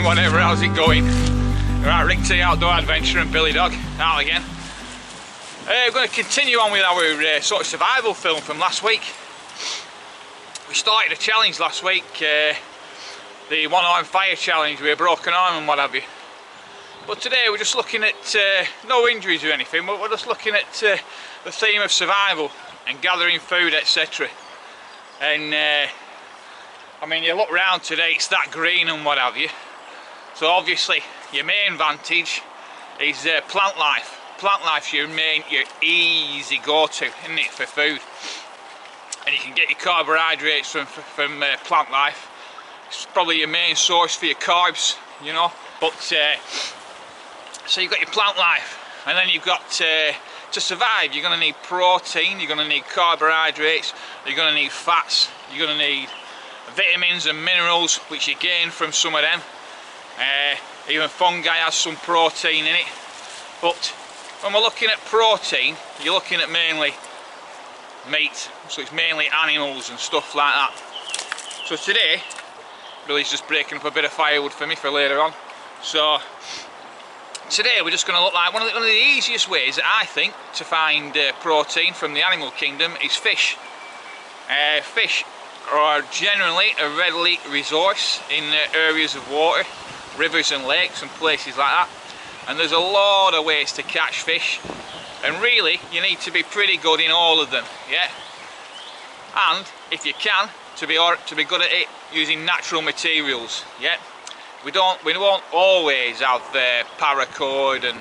morning, whatever. How's it going? Right, Rick T Outdoor Adventure and Billy Dog out again. We're going to continue on with our sort of survival film from last week. We started a challenge last week, the one-arm fire challenge with a broken arm and what have you. But today we're just looking at no injuries or anything, but we're just looking at the theme of survival and gathering food, etc. And I mean, you look round today, it's that green and what have you. So obviously your main vantage is plant life. Plant life's your easy go-to, isn't it, for food? And you can get your carbohydrates from plant life. It's probably your main source for your carbs, you know. But so you've got your plant life, and then you've got to survive, you're going to need protein, you're going to need carbohydrates, you're going to need fats, you're going to need vitamins and minerals, which you gain from some of them. Even fungi has some protein in it. But when we're looking at protein, you're looking at mainly meat, so it's mainly animals and stuff like that. So today, Billy's just breaking up a bit of firewood for me for later on. So today we're just going to look like one of the easiest ways that I think to find protein from the animal kingdom is fish. Fish are generally a readily resource in areas of water, rivers and lakes and places like that. And there's a lot of ways to catch fish, and really you need to be pretty good in all of them, yeah. And if you can, to be good at it using natural materials, yeah. We won't always have paracord and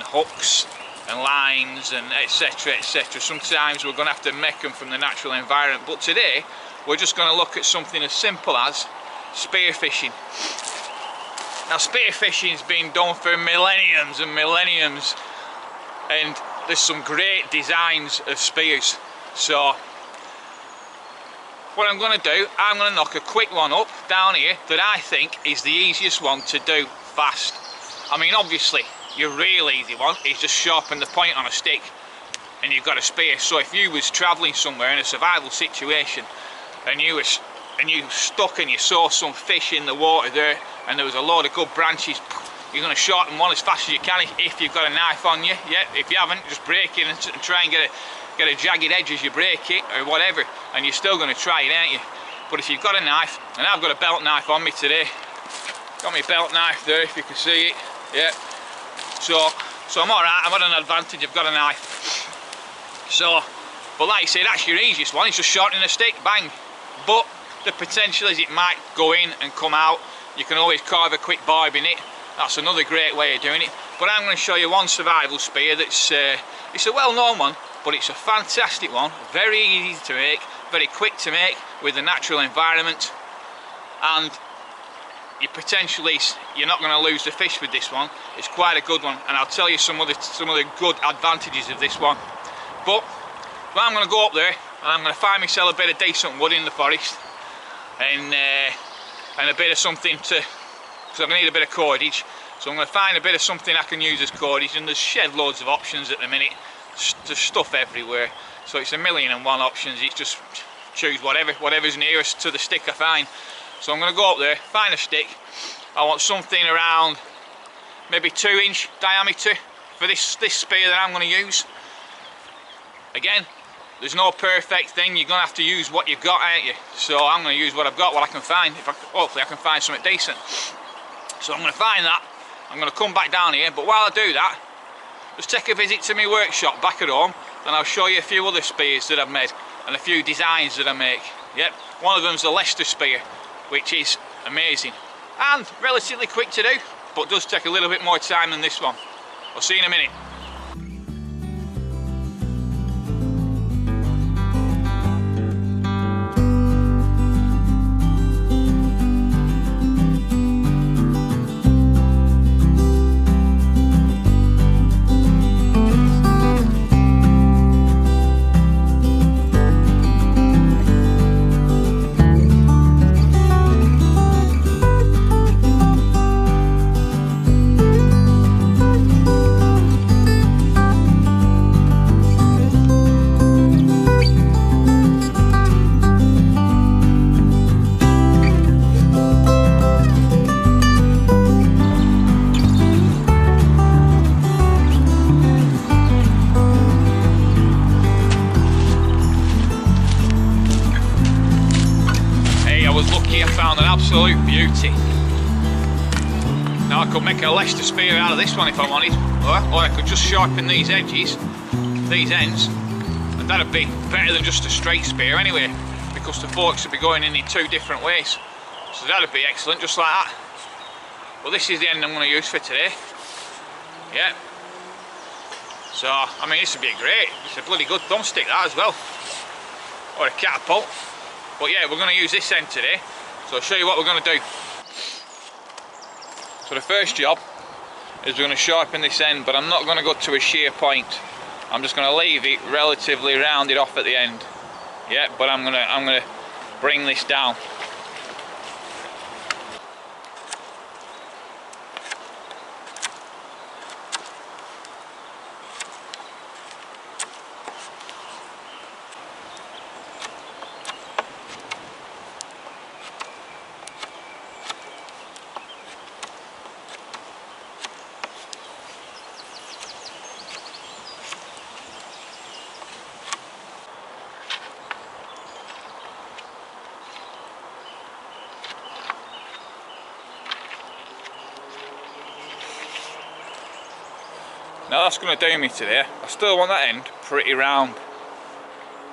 hooks and lines and etc, etc. Sometimes we're going to have to make them from the natural environment, but today we're just going to look at something as simple as spearfishing. Now, spearfishing has been done for millenniums and millenniums, and there's some great designs of spears. So what I'm going to do, I'm going to knock a quick one up down here that I think is the easiest one to do fast. I mean, obviously your real easy one is just sharpen the point on a stick and you've got a spear. So if you was travelling somewhere in a survival situation and you stuck and you saw some fish in the water there and there was a load of good branches, you're going to sharpen one as fast as you can if you've got a knife on you. Yeah, if you haven't, just break it and try and get a jagged edge as you break it or whatever, and you're still going to try it, aren't you? But if you've got a knife, and I've got a belt knife on me today, got my belt knife there if you can see it, yeah. So I'm alright, I'm at an advantage, I've got a knife. So, but like I say, that's your easiest one, it's just shortening a stick, bang. But the potential is it might go in and come out. You can always carve a quick barb in it. That's another great way of doing it. But I'm going to show you one survival spear that's it's a well-known one, but it's a fantastic one, very easy to make, very quick to make with the natural environment, and you're not going to lose the fish with this one. It's quite a good one, and I'll tell you some of the good advantages of this one. But well, I'm going to go up there and I'm going to find myself a bit of decent wood in the forest, and a bit of something because I'm going to need a bit of cordage. So I'm going to find a bit of something I can use as cordage, and there's shed loads of options at the minute. There's stuff everywhere, so it's 1,000,001 options. It's just choose whatever's nearest to the stick I find. So I'm going to go up there, find a stick. I want something around maybe 2-inch diameter for this spear that I'm going to use. Again, there's no perfect thing. You're going to have to use what you've got, aren't you? So I'm going to use what I've got, what I can find. Hopefully I can find something decent. So I'm going to find that. I'm going to come back down here, but while I do that, just take a visit to my workshop back at home, and I'll show you a few other spears that I've made and a few designs that I make. Yep, one of them's the Leicester spear, which is amazing and relatively quick to do, but does take a little bit more time than this one. I'll see you in a minute. here, I found an absolute beauty. Now I could make a Leicester spear out of this one if I wanted, or I could just sharpen these edges, these ends, and that'd be better than just a straight spear anyway, because the forks would be going in 2 different ways. So that'd be excellent, just like that. Well, this is the end I'm going to use for today. Yeah. So, I mean, this would be great. It's a bloody good thumbstick, that as well. Or a catapult. But yeah, we're going to use this end today. So I'll show you what we're going to do. So the first job is we're going to sharpen this end, but I'm not going to go to a shear point. I'm just going to leave it relatively rounded off at the end. Yeah, but I'm going to bring this down. Now that's going to do me today. I still want that end pretty round.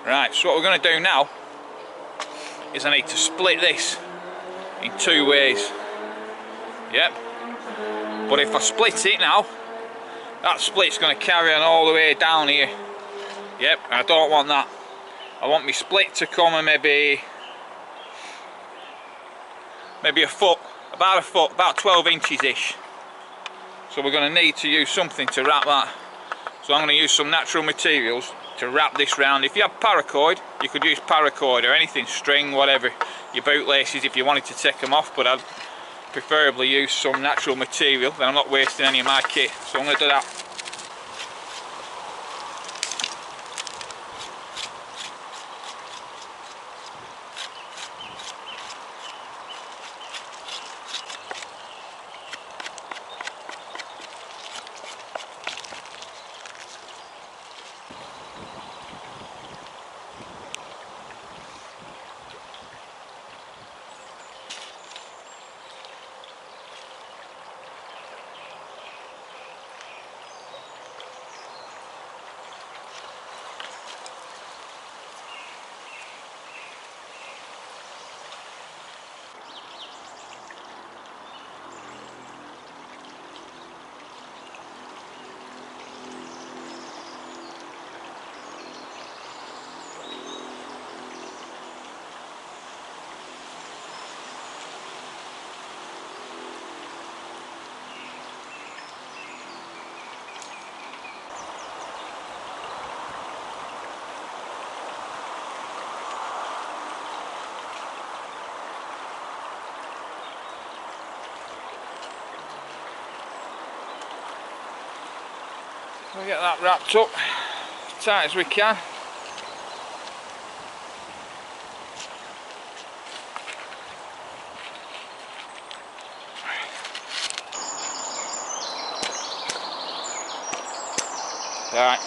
Right, so what we're going to do now is I need to split this in 2 ways. Yep. But if I split it now, that split's going to carry on all the way down here. Yep, and I don't want that. I want my split to come and maybe a foot, about 12 inches ish. So we're going to need to use something to wrap that. So I'm going to use some natural materials to wrap this round. If you have paracord, you could use paracord or anything, string, whatever. Your bootlaces if you wanted to take them off, but I'd preferably use some natural material, then I'm not wasting any of my kit. So I'm going to do that. We'll get that wrapped up as tight as we can. Right.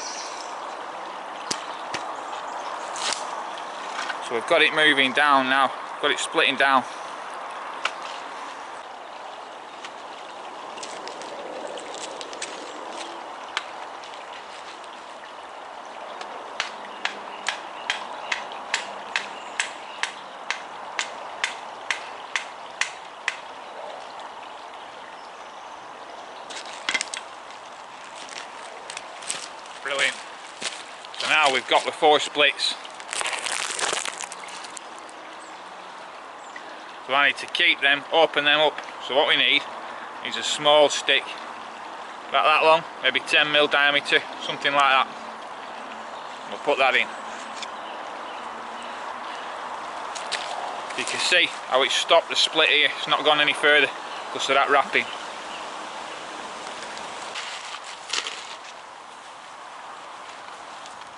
So we've got it moving down now, got it splitting down. Brilliant. So now we've got the 4 splits. So I need to keep them, open them up. So what we need is a small stick, about that long, maybe 10mm diameter, something like that. We'll put that in. You can see how it's stopped the split here, it's not gone any further because of that wrapping.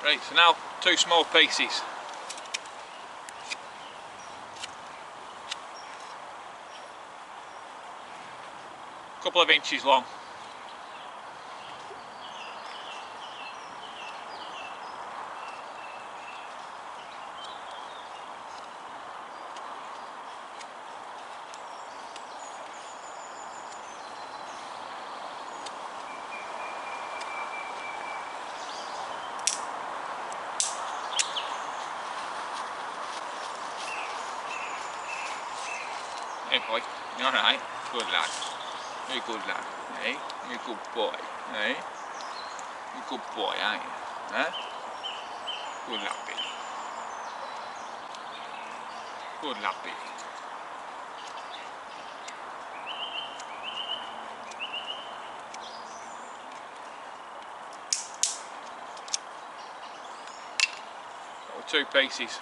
Right, so now 2 small pieces. A couple of inches long. Hey boy, you alright? Good lad. You're a good lad. Hey? You're a good boy. Hey? You're a good boy, aren't you? Huh? Good lad, Billy. Good lad, Billy. Two pieces.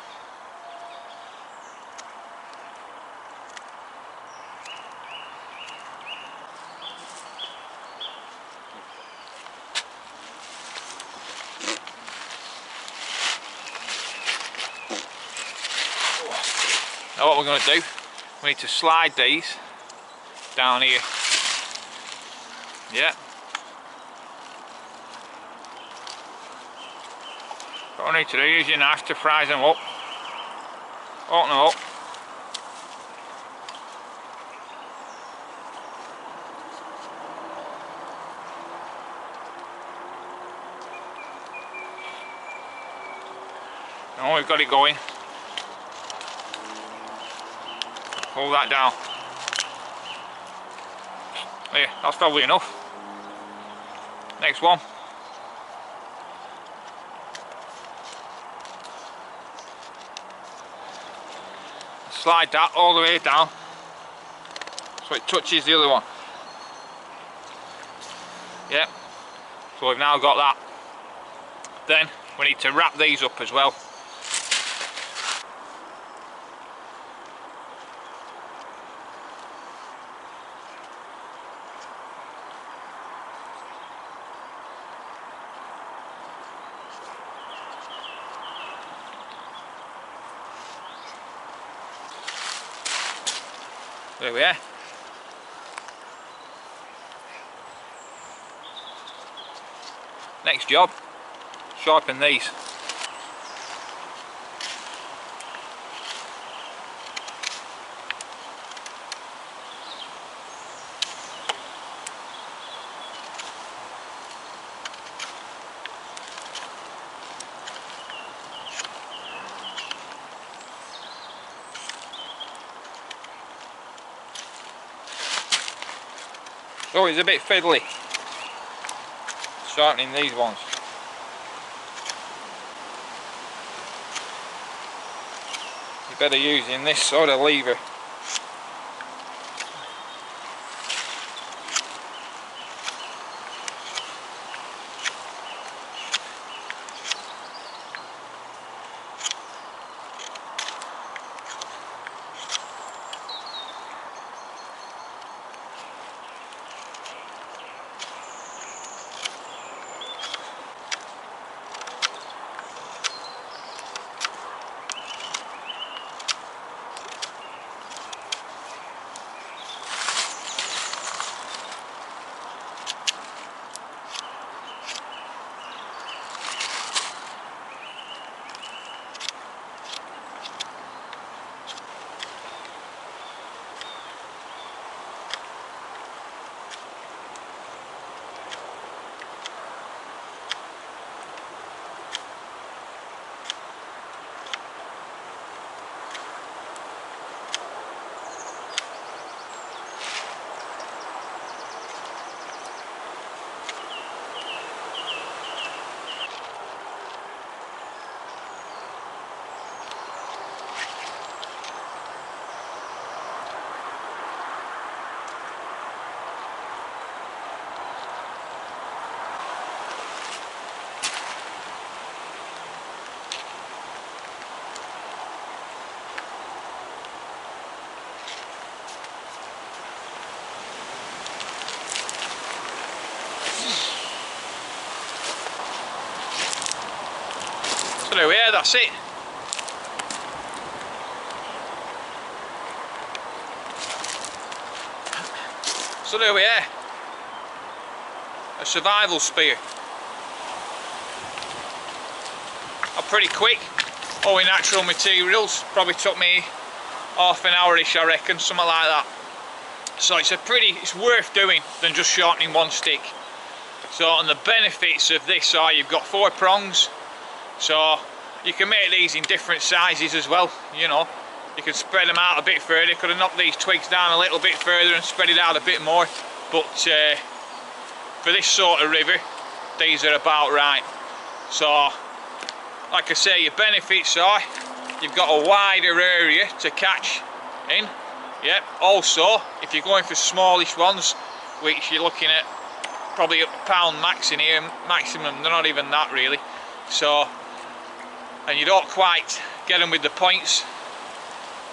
Now what we're going to do, we need to slide these down here. Yeah. What I need to do is use your knife to fry them up. Open them up. Now we've got it going. Pull that down. There, that's probably enough. Next one. Slide that all the way down so it touches the other one. Yep. So we've now got that. Then we need to wrap these up as well. There we are. Next job, sharpen these. So it's a bit fiddly, sharpening these ones. You're better using this sort of lever. So there we are, that's it. So there we are. A survival spear. I'm pretty quick, all in natural materials. Probably took me half an hour-ish, I reckon, something like that. So it's worth doing than just sharpening one stick. So, and the benefits of this are you've got 4 prongs, so you can make these in different sizes as well, you know. you can spread them out a bit further. Could have knocked these twigs down a little bit further and spread it out a bit more, but for this sort of river, these are about right. So, like I say, your benefits are you've got a wider area to catch in. Yep. Also, if you're going for smallish ones, which you're looking at probably a pound max in here, maximum, they're not even that really. So, and you don't quite get them with the points,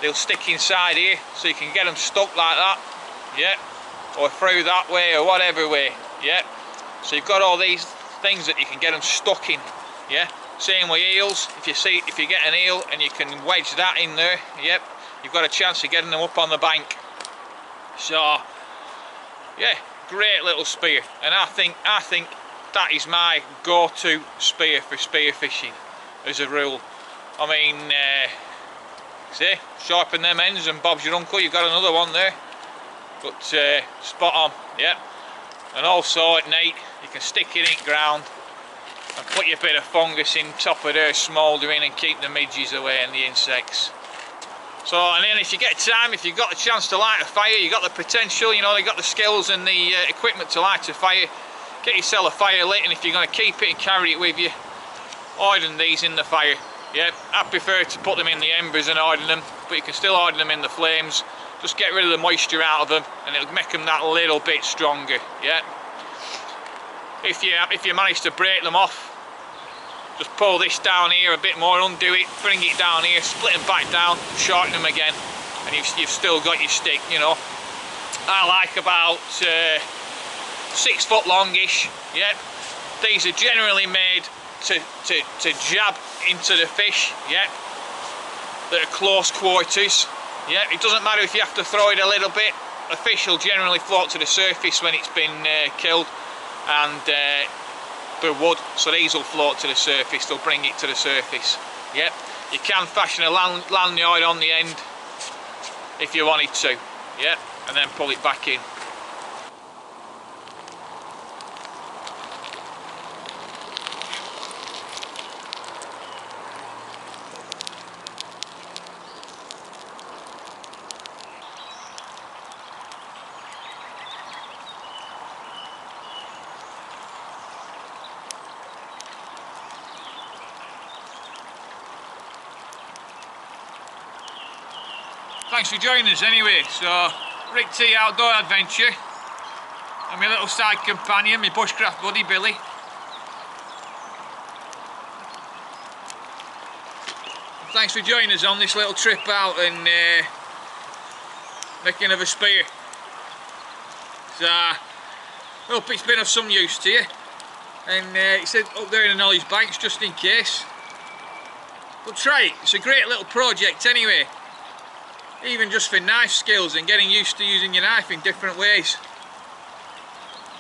they'll stick inside here, so you can get them stuck like that, yeah, or through that way or whatever way, yeah. So you've got all these things that you can get them stuck in, yeah. Same with eels. If you get an eel and you can wedge that in there, yep, you've got a chance of getting them up on the bank. So, yeah, great little spear, and I think that is my go-to spear for spear fishing as a rule. I mean, see, sharpen them ends and Bob's your uncle, you've got another one there. But spot on, yeah. And also at night you can stick it in ground and put your bit of fungus in top of there, smouldering, and keep the midges away and the insects. So, and then if you get time, if you've got the chance to light a fire, you've got the potential, you know, you've got the skills and the equipment to light a fire, get yourself a fire lit, and if you're going to keep it and carry it with you, harden these in the fire. Yeah, I prefer to put them in the embers and harden them, but you can still harden them in the flames. Just get rid of the moisture out of them and it'll make them that little bit stronger, yeah. If you manage to break them off, just pull this down here a bit more, undo it, bring it down here, split them back down, shorten them again, and you've still got your stick, you know. I like about 6 foot longish, yeah. These are generally made to jab into the fish, yeah, that are close quarters. Yeah, it doesn't matter if you have to throw it a little bit, the fish will generally float to the surface when it's been killed, and they're wood, so these will float to the surface, they'll bring it to the surface. Yep, you can fashion a lanyard on the end if you wanted to, yep, and then pull it back in. Thanks for joining us anyway. So, Rick T Outdoor Adventure and my little side companion, my bushcraft buddy Billy. Thanks for joining us on this little trip out and making of a spear. So, hope it's been of some use to you. And he said up there in the knowledge banks just in case. But try it, it's a great little project anyway. Even just for knife skills and getting used to using your knife in different ways.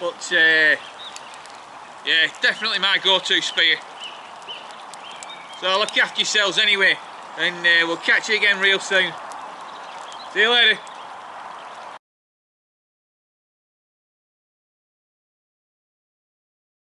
But yeah, definitely my go-to spear. So look after yourselves anyway, and we'll catch you again real soon. See you later.